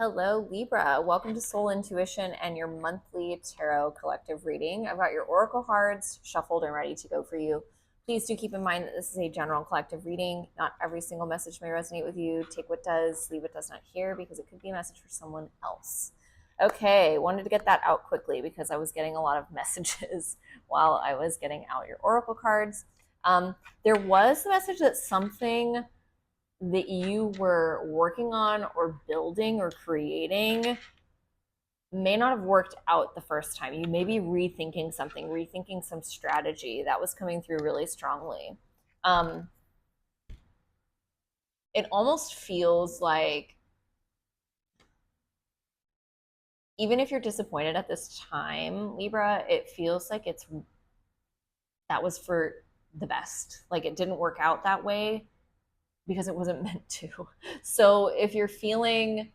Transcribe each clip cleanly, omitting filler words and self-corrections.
Hello, Libra. Welcome to Soul Intuition and your monthly tarot collective reading. I've got your oracle cards shuffled and ready to go for you. Please do keep in mind that this is a general collective reading. Not every single message may resonate with you. Take what does, leave what does not here, because it could be a message for someone else. Okay, wanted to get that out quickly because I was getting a lot of messages while I was getting out your oracle cards. There was the message that something that you were working on or building or creating may not have worked out the first time. You may be rethinking something, rethinking some strategy that was coming through really strongly. It almost feels like, even if you're disappointed at this time, Libra, it feels like that was for the best. Like it didn't work out that way because it wasn't meant to. So if you're feeling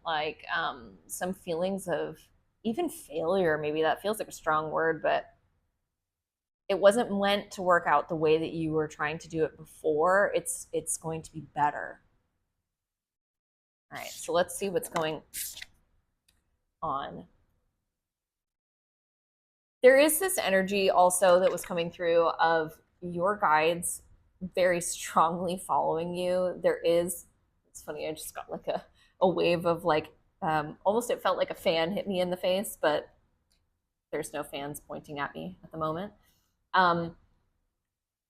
like some feelings of even failure, maybe that feels like a strong word, but it wasn't meant to work out the way that you were trying to do it before, it's going to be better. All right, so let's see what's going on. There is this energy also that was coming through of your guides very strongly following you. It's funny, I just got like a wave of like, almost it felt like a fan hit me in the face, but there's no fans pointing at me at the moment.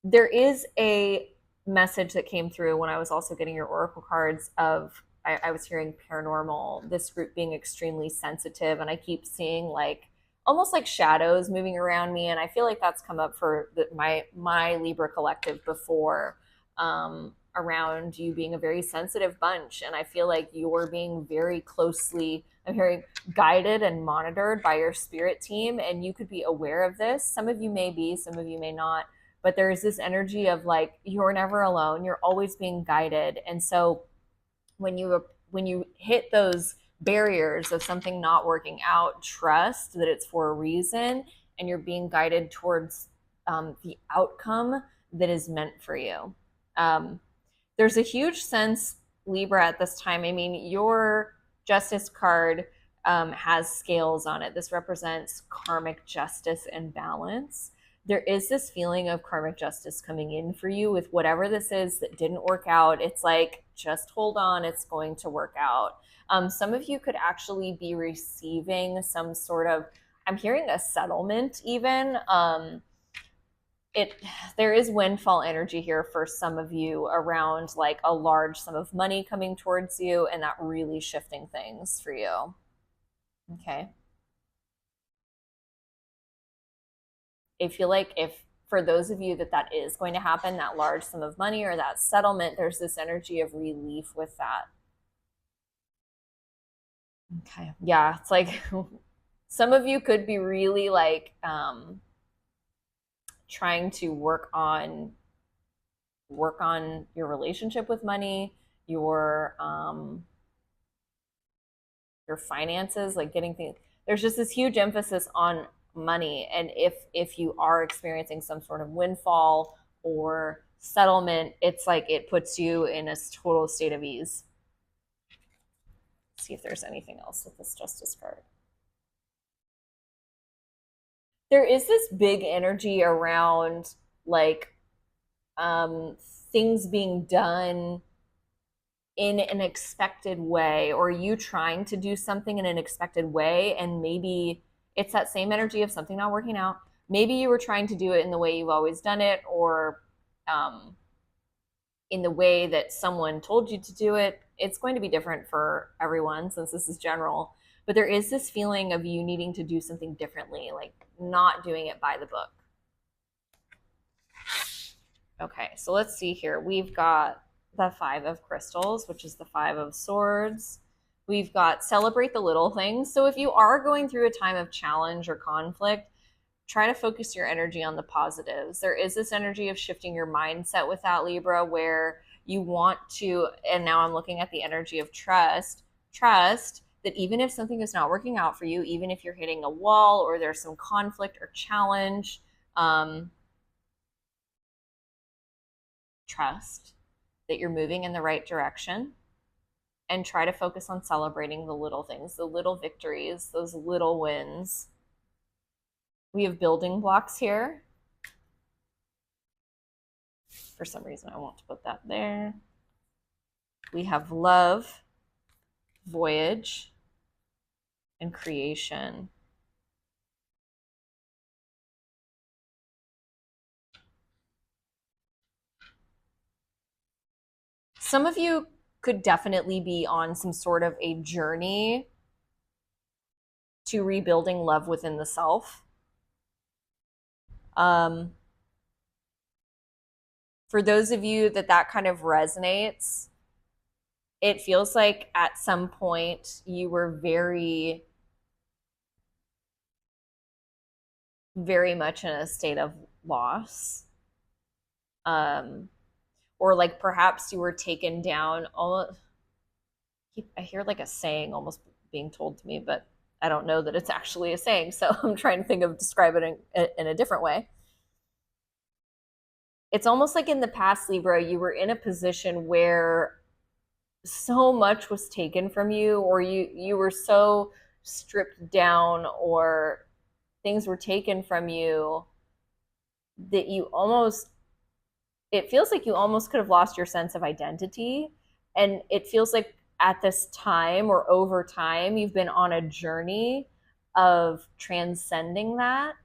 There is a message that came through when I was also getting your oracle cards of, I was hearing paranormal, this group being extremely sensitive, and I keep seeing like almost like shadows moving around me, and I feel like that's come up for my Libra collective before, around you being a very sensitive bunch, and I feel like you're being very closely, I'm hearing, guided and monitored by your spirit team, and you could be aware of this. Some of you may be, some of you may not, but there is this energy of like, you're never alone, you're always being guided. And so when you hit those barriers of something not working out, trust that it's for a reason, and you're being guided towards the outcome that is meant for you. There's a huge sense, Libra, at this time. I mean, your Justice card has scales on it. This represents karmic justice and balance. There is this feeling of karmic justice coming in for you with whatever this is that didn't work out. It's like, just hold on, it's going to work out. Some of you could actually be receiving some sort of, I'm hearing a settlement even. There is windfall energy here for some of you around like a large sum of money coming towards you, and that really shifting things for you. Okay. I feel like if for those of you that is going to happen, that large sum of money or that settlement, there's this energy of relief with that. Okay. Yeah, it's like some of you could be really like trying to work on your relationship with money, your finances, like getting things. There's just this huge emphasis on money, and if you are experiencing some sort of windfall or settlement, it's like it puts you in a total state of ease. Let's see if there's anything else with this Justice card. There is this big energy around like things being done in an expected way, or you trying to do something in an expected way, and maybe it's that same energy of something not working out. Maybe you were trying to do it in the way you've always done it, or in the way that someone told you to do it. It's going to be different for everyone since this is general, but there is this feeling of you needing to do something differently, like not doing it by the book. Okay, so let's see here. We've got the Five of Crystals, which is the Five of Swords. We've got celebrate the little things. So if you are going through a time of challenge or conflict, try to focus your energy on the positives. There is this energy of shifting your mindset with that, Libra, where you want to, and now I'm looking at the energy of trust that even if something is not working out for you, even if you're hitting a wall or there's some conflict or challenge, trust that you're moving in the right direction. and try to focus on celebrating the little things, the little victories, those little wins. We have building blocks here. For some reason, I want to put that there. We have love, voyage, and creation. Some of you could definitely be on some sort of a journey to rebuilding love within the self. For those of you that kind of resonates, it feels like at some point you were very, very much in a state of loss. Or like perhaps you were taken down. I hear like a saying almost being told to me, but I don't know that it's actually a saying. So I'm trying to think of describe it in a different way. It's almost like in the past, Libra, you were in a position where so much was taken from you, or you were so stripped down, or things were taken from you that it feels like you almost could have lost your sense of identity. And it feels like at this time or over time, you've been on a journey of transcending that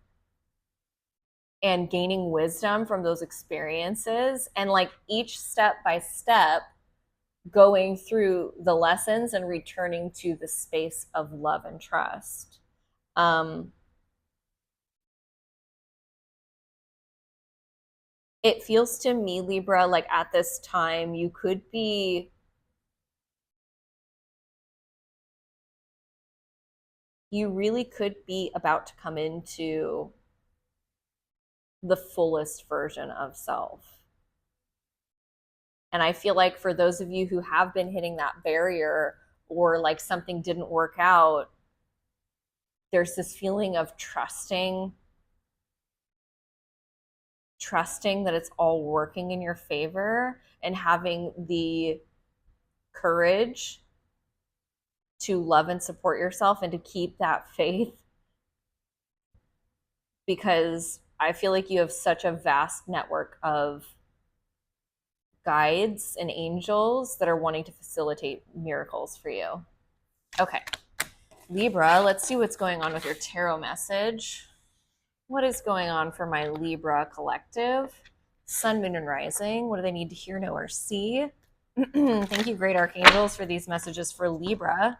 and gaining wisdom from those experiences. And like each step by step, going through the lessons and returning to the space of love and trust. It feels to me, Libra, like at this time, you really could be about to come into the fullest version of self. And I feel like for those of you who have been hitting that barrier, or like something didn't work out, there's this feeling of trusting that it's all working in your favor, and having the courage to love and support yourself and to keep that faith, because I feel like you have such a vast network of guides and angels that are wanting to facilitate miracles for you. Okay, Libra, let's see what's going on with your tarot message. What is going on for my Libra collective? Sun, moon, and rising. What do they need to hear, know, or see? Thank you, great archangels, for these messages for Libra.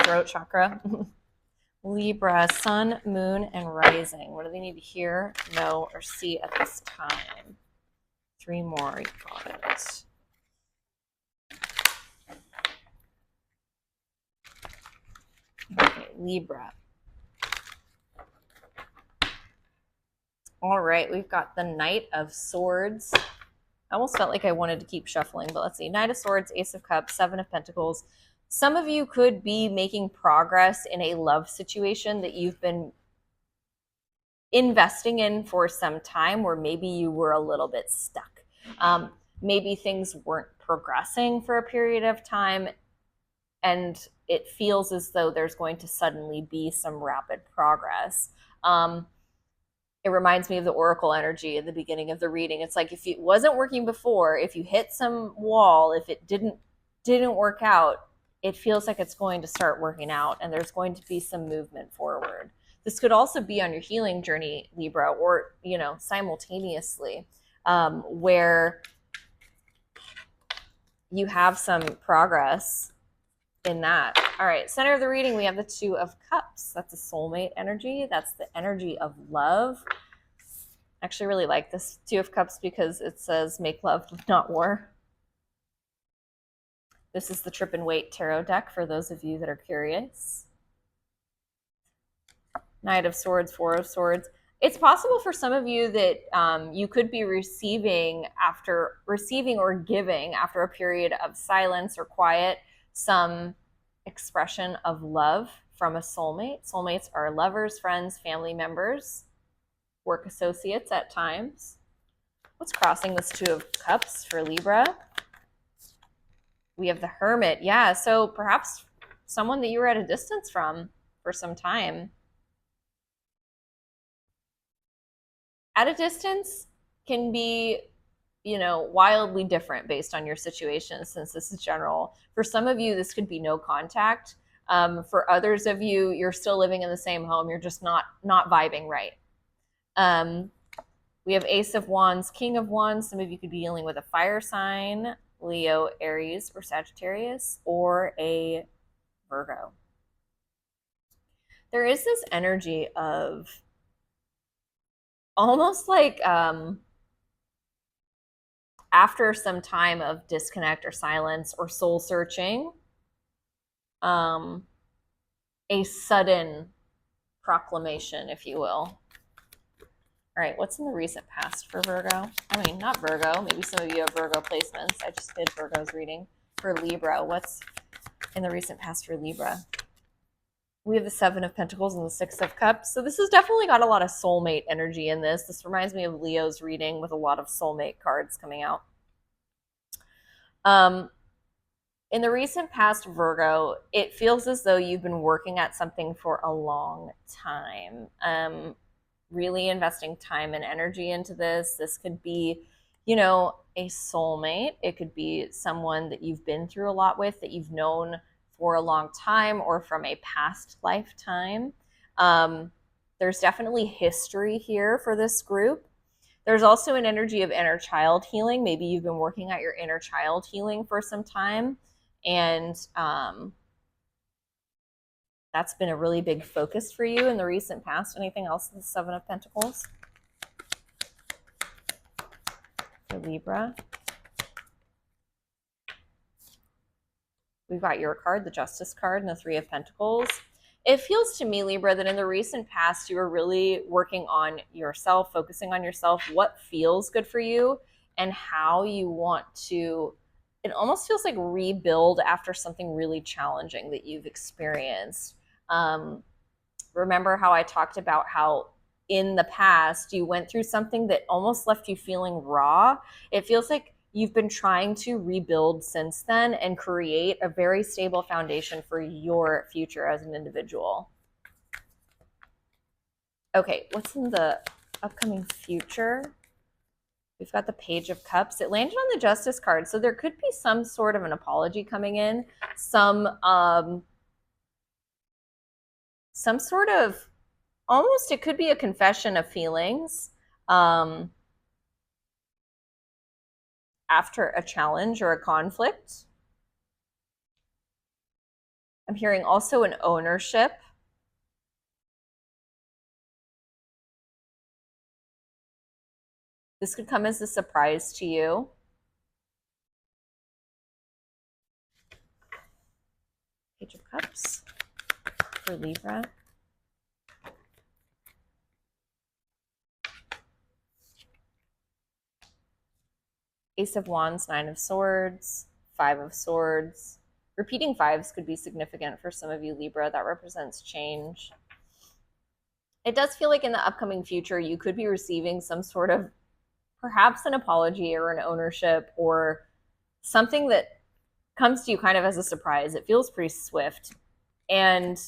Throat chakra. Libra, sun, moon, and rising. What do they need to hear, know, or see at this time? 3 more. You got it. Okay, Libra. All right, we've got the Knight of Swords. I almost felt like I wanted to keep shuffling, but let's see. Knight of Swords, Ace of Cups, 7 of Pentacles. Some of you could be making progress in a love situation that you've been investing in for some time, where maybe you were a little bit stuck. Maybe things weren't progressing for a period of time, and it feels as though there's going to suddenly be some rapid progress. It reminds me of the oracle energy at the beginning of the reading. It's like if it wasn't working before, if you hit some wall, if it didn't work out, it feels like it's going to start working out, and there's going to be some movement forward. This could also be on your healing journey, Libra, or simultaneously, where you have some progress in that. All right, center of the reading, we have the 2 of Cups. That's a soulmate energy. That's the energy of love. I actually really like this 2 of Cups because it says make love, not war. This is the Trip and Wait tarot deck for those of you that are curious. Knight of Swords, 4 of Swords. It's possible for some of you that you could be receiving or giving after a period of silence or quiet, some expression of love from a soulmate. Soulmates are lovers, friends, family members, work associates at times. What's crossing this 2 of Cups for Libra? We have the Hermit. Yeah, so perhaps someone that you were at a distance from for some time. At a distance can be, wildly different based on your situation, since this is general. For some of you, this could be no contact. For others of you, you're still living in the same home. You're just not vibing right. Um, we have Ace of Wands, King of Wands. Some of you could be dealing with a fire sign, Leo, Aries, or Sagittarius, or a Virgo. There is this energy of almost like after some time of disconnect or silence or soul searching, um, a sudden proclamation, if you will. All right, what's in the recent past for Virgo? I mean, not Virgo. Maybe some of you have Virgo placements. I just did Virgo's reading. For Libra, what's in the recent past for Libra? We have the Seven of Pentacles and the Six of Cups. So this has definitely got a lot of soulmate energy in this. This reminds me of Leo's reading with a lot of soulmate cards coming out. In the recent past, Virgo, it feels as though you've been working at something for a long time. Really investing time and energy into this. This could be, a soulmate. It could be someone that you've been through a lot with, that you've known for a long time, or from a past lifetime. There's definitely history here for this group. There's also an energy of inner child healing. Maybe you've been working at your inner child healing for some time, and that's been a really big focus for you in the recent past. Anything else in the Seven of Pentacles for Libra? We've got your card, the Justice card, and the Three of Pentacles. It feels to me, Libra, that in the recent past, you were really working on yourself, focusing on yourself, what feels good for you, and how you want to, it almost feels like rebuild after something really challenging that you've experienced. Remember how I talked about how in the past you went through something that almost left you feeling raw? It feels like you've been trying to rebuild since then and create a very stable foundation for your future as an individual. Okay, what's in the upcoming future? We've got the Page of Cups. It landed on the Justice card, so there could be some sort of an apology coming in, some sort of, almost, it could be a confession of feelings after a challenge or a conflict. I'm hearing also an ownership. This could come as a surprise to you. Page of Cups for Libra. Ace of Wands, Nine of Swords, Five of Swords. Repeating fives could be significant for some of you, Libra. That represents change. It does feel like in the upcoming future, you could be receiving some sort of, perhaps an apology or an ownership or something that comes to you kind of as a surprise. It feels pretty swift. And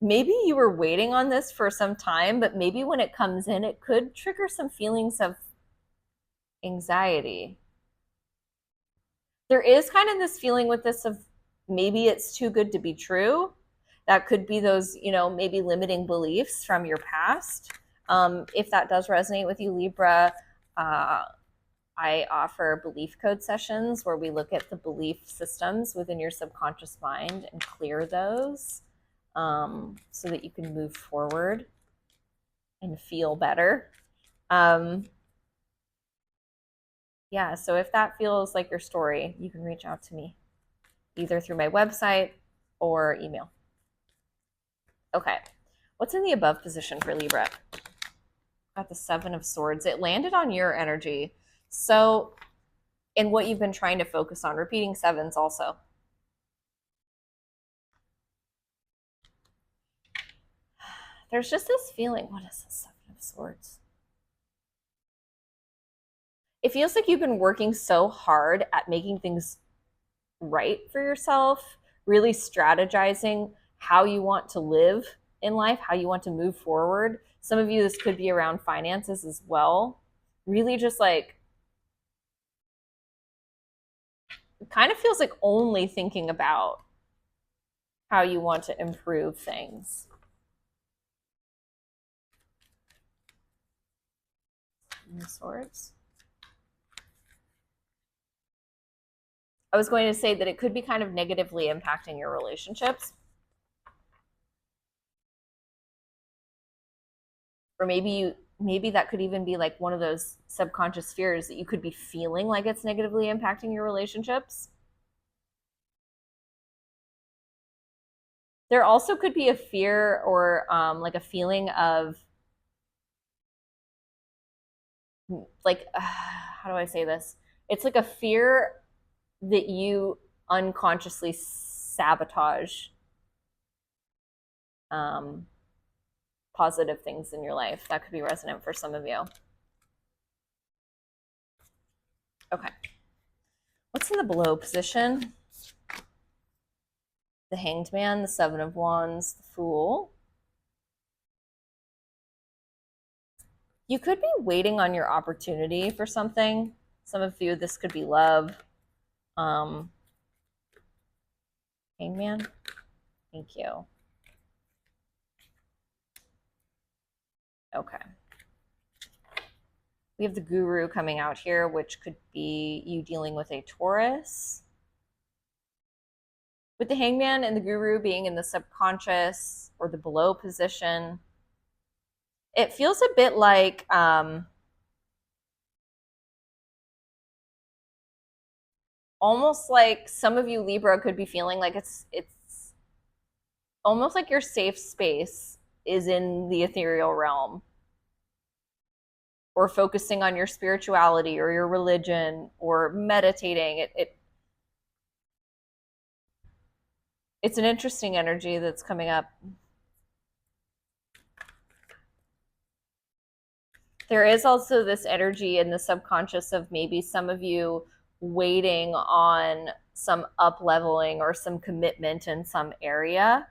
maybe you were waiting on this for some time, but maybe when it comes in, it could trigger some feelings of anxiety. There is kind of this feeling with this of maybe it's too good to be true. That could be those, maybe limiting beliefs from your past. If that does resonate with you, Libra, I offer belief code sessions where we look at the belief systems within your subconscious mind and clear those so that you can move forward and feel better. Yeah, so if that feels like your story, you can reach out to me either through my website or email. Okay, what's in the above position for Libra? Got the Seven of Swords. It landed on your energy. So, in what you've been trying to focus on, repeating sevens also. There's just this feeling, what is the Seven of Swords? It feels like you've been working so hard at making things right for yourself, really strategizing how you want to live in life, how you want to move forward. Some of you, this could be around finances as well. Really just like, it kind of feels like only thinking about how you want to improve things. Swords. I was going to say that it could be kind of negatively impacting your relationships. Or maybe that could even be like one of those subconscious fears that you could be feeling like it's negatively impacting your relationships. There also could be a fear or like a feeling of like how do I say this? It's like a fear that you unconsciously sabotage um, positive things in your life. That could be resonant for some of you. Okay. What's in the below position? The Hanged Man, the Seven of Wands, the Fool. You could be waiting on your opportunity for something. Some of you, this could be love. Hanged Man. Thank you. Okay. We have the Guru coming out here, which could be you dealing with a Taurus. With the Hangman and the Guru being in the subconscious or the below position, it feels a bit like almost like some of you Libra could be feeling like it's almost like your safe space is in the ethereal realm, or focusing on your spirituality or your religion or meditating. It's an interesting energy that's coming up. There is also this energy in the subconscious of maybe some of you waiting on some up leveling or some commitment in some area.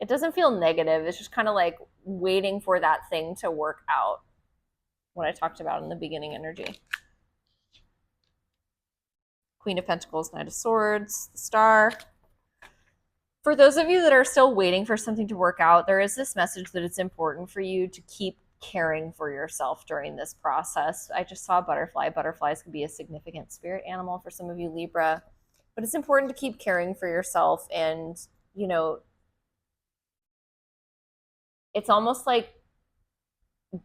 It doesn't feel negative. It's just kind of like waiting for that thing to work out. What I talked about in the beginning energy. Queen of Pentacles, Knight of Swords, the Star. For those of you that are still waiting for something to work out, there is this message that it's important for you to keep caring for yourself during this process. I just saw a butterfly. Butterflies could be a significant spirit animal for some of you Libra, but it's important to keep caring for yourself. And, you know, it's almost like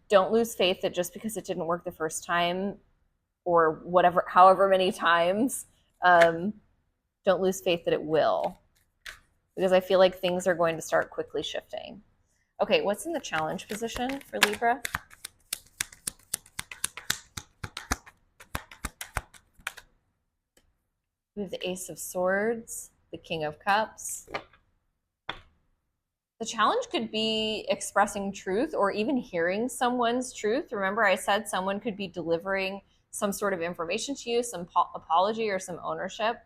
don't lose faith that just because it didn't work the first time or whatever, however many times, don't lose faith that it will, because I feel like things are going to start quickly shifting. Okay, what's in the challenge position for Libra? We have the Ace of Swords, the King of Cups. The challenge could be expressing truth or even hearing someone's truth. Remember, I said someone could be delivering some sort of information to you, some apology or some ownership,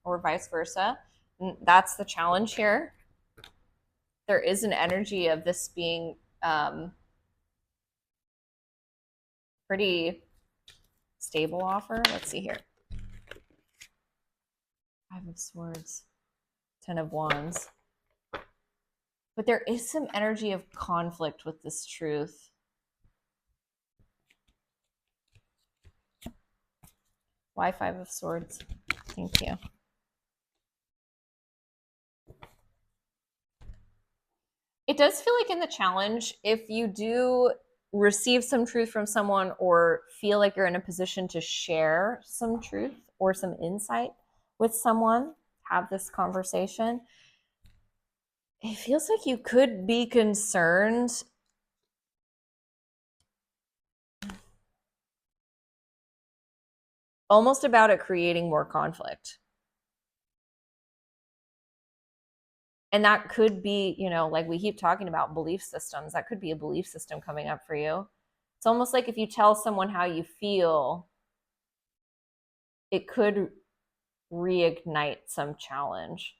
or vice versa. And that's the challenge here. There is an energy of this being pretty stable offer. Let's see here. Five of Swords, Ten of Wands. But there is some energy of conflict with this truth. Why Five of Swords? Thank you. It does feel like in the challenge, if you do receive some truth from someone or feel like you're in a position to share some truth or some insight with someone, have this conversation, it feels like you could be concerned almost about it creating more conflict. And that could be, you know, like we keep talking about belief systems, that could be a belief system coming up for you. It's almost like if you tell someone how you feel, it could reignite some challenge.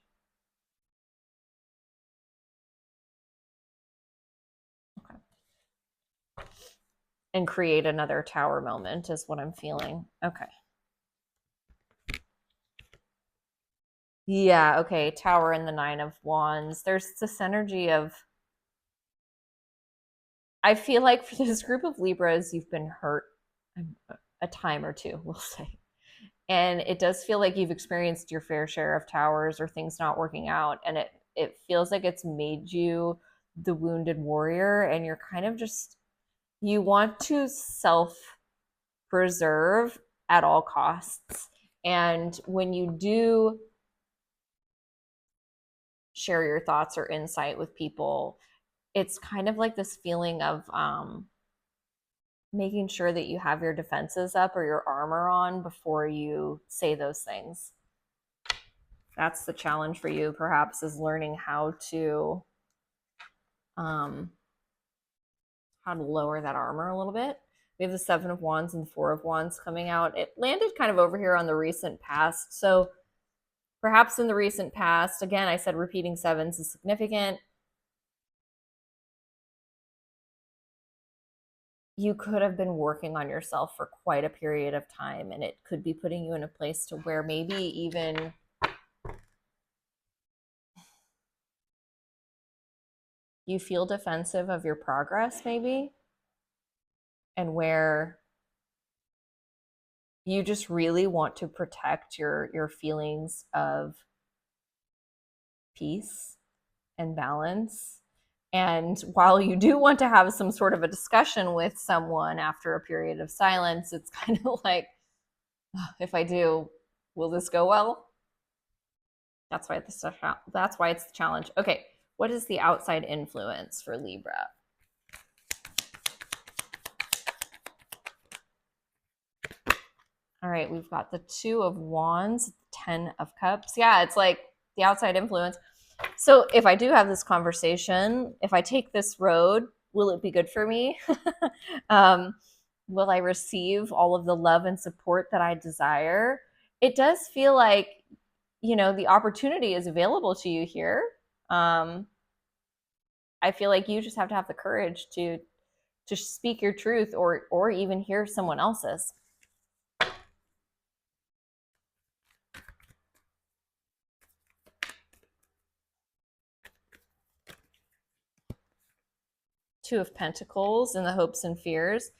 Okay. And create another tower moment is what I'm feeling. Okay. Yeah, okay. Tower and the Nine of Wands. There's this energy of, I feel like for this group of Libras, you've been hurt a time or two, we'll say. And it does feel like you've experienced your fair share of towers or things not working out. And it feels like it's made you the wounded warrior, and you're kind of just, you want to self preserve at all costs. And when you do share your thoughts or insight with people, it's kind of like this feeling of making sure that you have your defenses up or your armor on before you say those things. That's the challenge for you, perhaps, is learning how to lower that armor a little bit. We have the Seven of Wands and the Four of Wands coming out. It landed kind of over here on the recent past. So perhaps in the recent past, again, I said repeating sevens is significant. You could have been working on yourself for quite a period of time, and it could be putting you in a place to where maybe even you feel defensive of your progress, maybe, and where you just really want to protect your feelings of peace and balance. And while you do want to have some sort of a discussion with someone after a period of silence, it's kind of like, oh, if I do, will this go well? That's why it's the challenge. Okay, what is the outside influence for Libra? All right, we've got the Two of Wands, 10 of Cups. Yeah, it's like the outside influence. So if I do have this conversation, if I take this road, will it be good for me? Will I receive all of the love and support that I desire? It does feel like, the opportunity is available to you here. I feel like you just have to have the courage to speak your truth, or even hear someone else's. Two of Pentacles and the hopes and fears.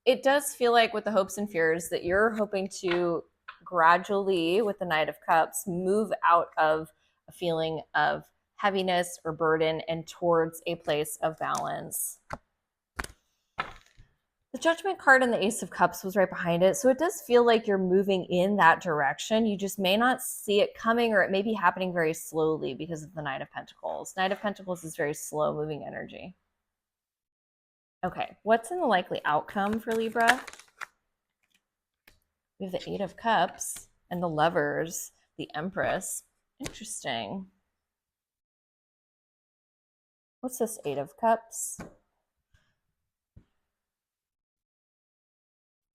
It does feel like with the hopes and fears that you're hoping to gradually, with the Knight of Cups, move out of a feeling of heaviness or burden and towards a place of balance. The Judgment card and the Ace of Cups was right behind it. So it does feel like you're moving in that direction. You just may not see it coming, or it may be happening very slowly because of the Knight of Pentacles. Knight of Pentacles is very slow moving energy. Okay, what's in the likely outcome for Libra? We have the Eight of Cups and the Lovers, the Empress. Interesting. What's this Eight of Cups?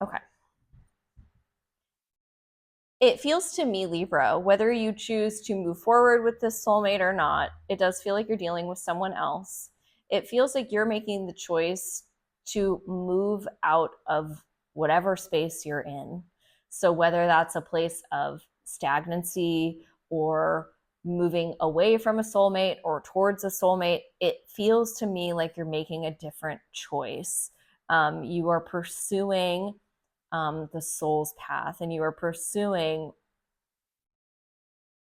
Okay. It feels to me, Libra, whether you choose to move forward with this soulmate or not, it does feel like you're dealing with someone else. It feels like you're making the choice to move out of whatever space you're in. So whether that's a place of stagnancy or moving away from a soulmate or towards a soulmate, it feels to me like you're making a different choice. You are pursuing the soul's path, and you are pursuing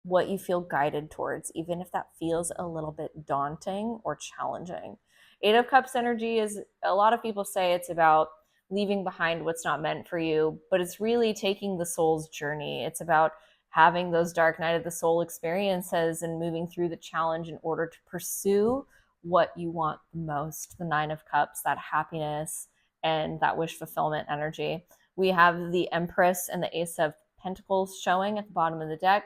what you feel guided towards, even if that feels a little bit daunting or challenging. Eight of Cups energy is, a lot of people say it's about leaving behind what's not meant for you, but it's really taking the soul's journey. It's about having those dark night of the soul experiences and moving through the challenge in order to pursue what you want the most. The Nine of Cups, that happiness and that wish fulfillment energy. We have the Empress and the Ace of Pentacles showing at the bottom of the deck.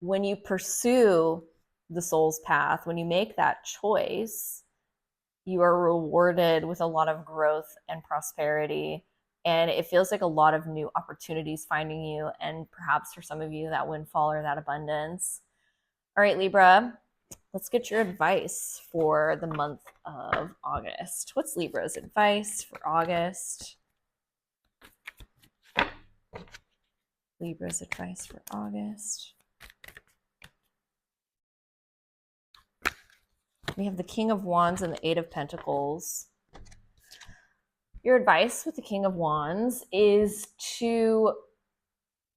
When you pursue the soul's path, when you make that choice, You are rewarded with a lot of growth and prosperity. And it feels like a lot of new opportunities finding you, and perhaps for some of you, that windfall or that abundance. All right, Libra, let's get your advice for the month of August. What's Libra's advice for August? Libra's advice for August. We have the King of Wands and the Eight of Pentacles. Your advice with the King of Wands is to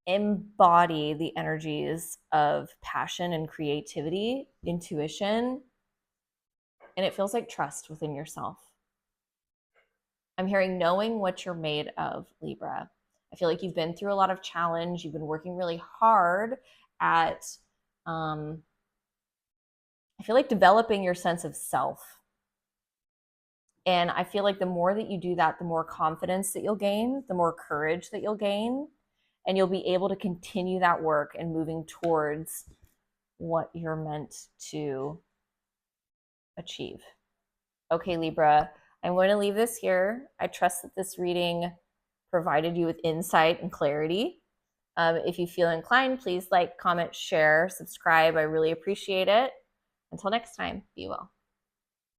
embody the energies of passion and creativity, intuition, and it feels like trust within yourself. I'm hearing knowing what you're made of, Libra. I feel like you've been through a lot of challenge. You've been working really hard at, I feel like developing your sense of self. And I feel like the more that you do that, the more confidence that you'll gain, the more courage that you'll gain, and you'll be able to continue that work and moving towards what you're meant to achieve. Okay, Libra, I'm going to leave this here. I trust that this reading provided you with insight and clarity. If you feel inclined, please like, comment, share, subscribe. I really appreciate it. Until next time, be well.